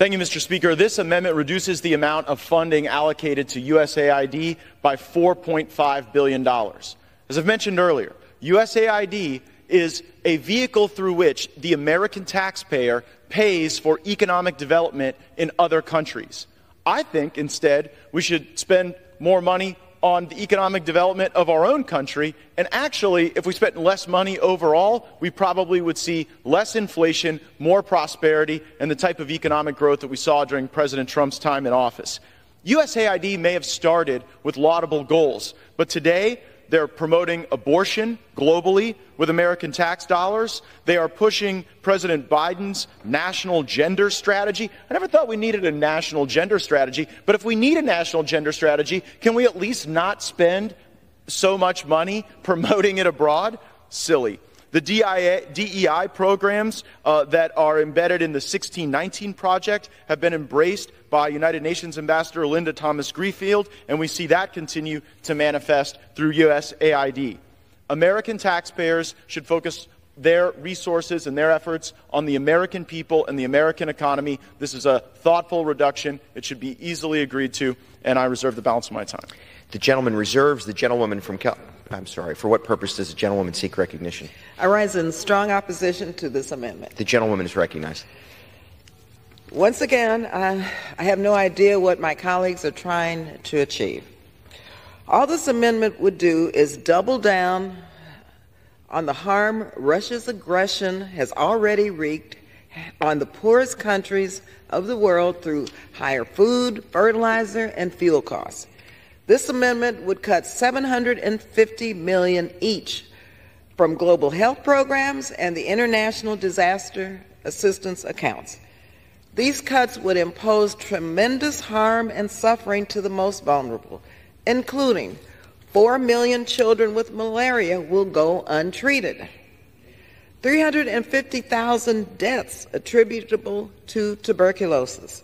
Thank you, Mr. Speaker. This amendment reduces the amount of funding allocated to USAID by $4.5 billion. As I've mentioned earlier, USAID is a vehicle through which the American taxpayer pays for economic development in other countries. I think instead we should spend more money on the economic development of our own country, and actually, if we spent less money overall, we probably would see less inflation, more prosperity, and the type of economic growth that we saw during President Trump's time in office. USAID may have started with laudable goals, but today they're promoting abortion globally with American tax dollars. They are pushing President Biden's national gender strategy. I never thought we needed a national gender strategy, but if we need a national gender strategy, can we at least not spend so much money promoting it abroad? Silly. The DEI programs that are embedded in the 1619 Project have been embraced by United Nations Ambassador Linda Thomas-Greenfield, and we see that continue to manifest through USAID. American taxpayers should focus their resources and their efforts on the American people and the American economy. This is a thoughtful reduction. It should be easily agreed to, and I reserve the balance of my time. The gentleman reserves. The gentlewoman from for what purpose does the gentlewoman seek recognition? I rise in strong opposition to this amendment. The gentlewoman is recognized. Once again, I have no idea what my colleagues are trying to achieve. All this amendment would do is double down on the harm Russia's aggression has already wreaked on the poorest countries of the world through higher food, fertilizer, and fuel costs. This amendment would cut $750 million each from global health programs and the international disaster assistance accounts. These cuts would impose tremendous harm and suffering to the most vulnerable, including 4 million children with malaria will go untreated, 350,000 deaths attributable to tuberculosis,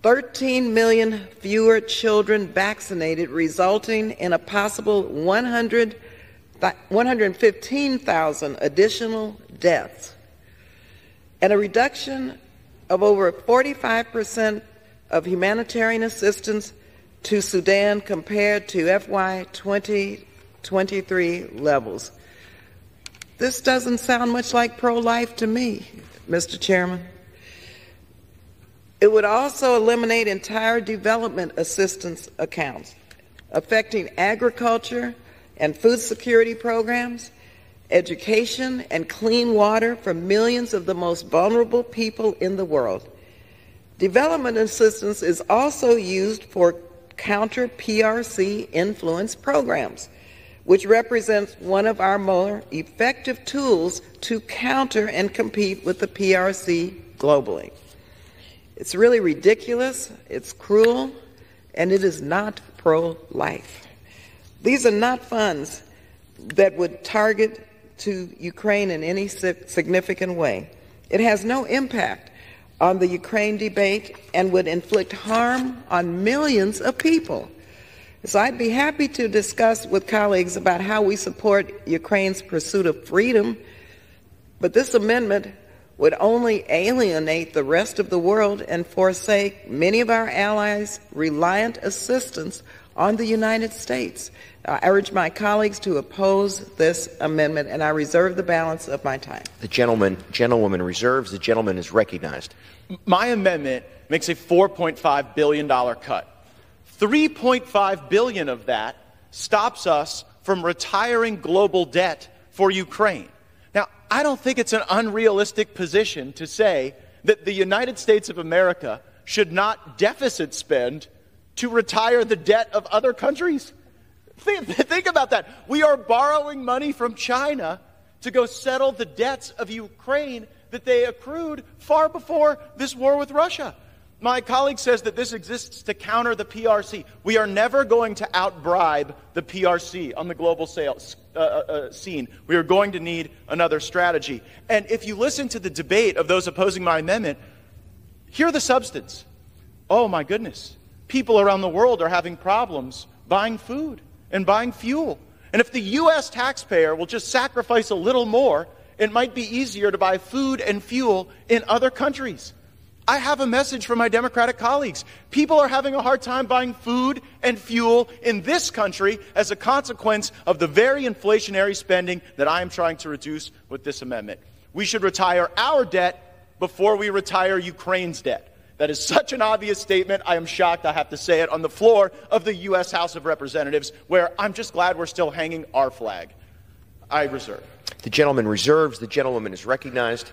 13 million fewer children vaccinated, resulting in a possible 115,000 additional deaths, and a reduction of over 45% of humanitarian assistance to Sudan compared to FY 2023 levels. This doesn't sound much like pro-life to me, Mr. Chairman. It would also eliminate entire development assistance accounts, affecting agriculture and food security programs, education, and clean water for millions of the most vulnerable people in the world. Development assistance is also used for counter-PRC influence programs, which represents one of our more effective tools to counter and compete with the PRC globally. It's really ridiculous, it's cruel, and it is not pro-life. These are not funds that would target to Ukraine in any significant way. It has no impact on the Ukraine debate and would inflict harm on millions of people. So I'd be happy to discuss with colleagues about how we support Ukraine's pursuit of freedom, but this amendment would only alienate the rest of the world and forsake many of our allies' reliant assistance on the United States. I urge my colleagues to oppose this amendment, and I reserve the balance of my time. The gentlewoman reserves. The gentleman is recognized. My amendment makes a $4.5 billion cut. $3.5 billion of that stops us from retiring global debt for Ukraine. Now, I don't think it's an unrealistic position to say that the United States of America should not deficit spend to retire the debt of other countries. Think about that. We are borrowing money from China to go settle the debts of Ukraine that they accrued far before this war with Russia. My colleague says that this exists to counter the PRC. We are never going to outbribe the PRC on the global scene. We are going to need another strategy. And if you listen to the debate of those opposing my amendment, hear the substance. Oh my goodness. People around the world are having problems buying food and buying fuel. And if the U.S. taxpayer will just sacrifice a little more, it might be easier to buy food and fuel in other countries. I have a message for my Democratic colleagues. People are having a hard time buying food and fuel in this country as a consequence of the very inflationary spending that I am trying to reduce with this amendment. We should retire our debt before we retire Ukraine's debt. That is such an obvious statement. I am shocked I have to say it on the floor of the U.S. House of Representatives, where I'm just glad we're still hanging our flag. I reserve. The gentleman reserves. The gentlewoman is recognized.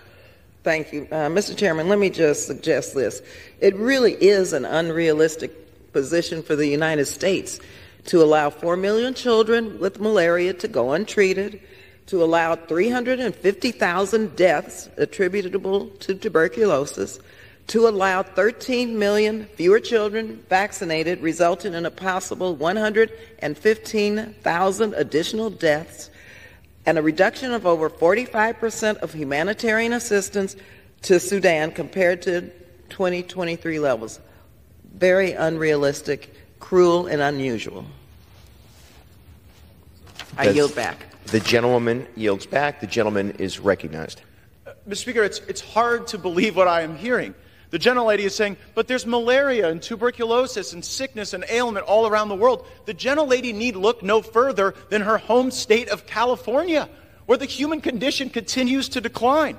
Thank you. Mr. Chairman, let me just suggest this. It really is an unrealistic position for the United States to allow 4 million children with malaria to go untreated, to allow 350,000 deaths attributable to tuberculosis, to allow 13 million fewer children vaccinated, resulting in a possible 115,000 additional deaths, and a reduction of over 45% of humanitarian assistance to Sudan compared to 2023 levels. Very unrealistic, cruel, and unusual. I yield back. The gentlewoman yields back. The gentleman is recognized. Mr. Speaker, it's hard to believe what I am hearing. The gentlelady is saying, but there's malaria and tuberculosis and sickness and ailment all around the world. The gentlelady need look no further than her home state of California, where the human condition continues to decline.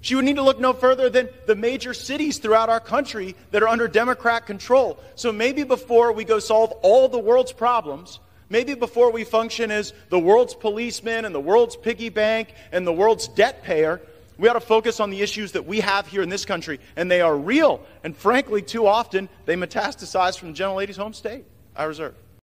She would need to look no further than the major cities throughout our country that are under Democrat control. So maybe before we go solve all the world's problems, maybe before we function as the world's policeman and the world's piggy bank and the world's debt payer, we ought to focus on the issues that we have here in this country, and they are real. And frankly, too often, they metastasize from the gentlelady's home state. I reserve.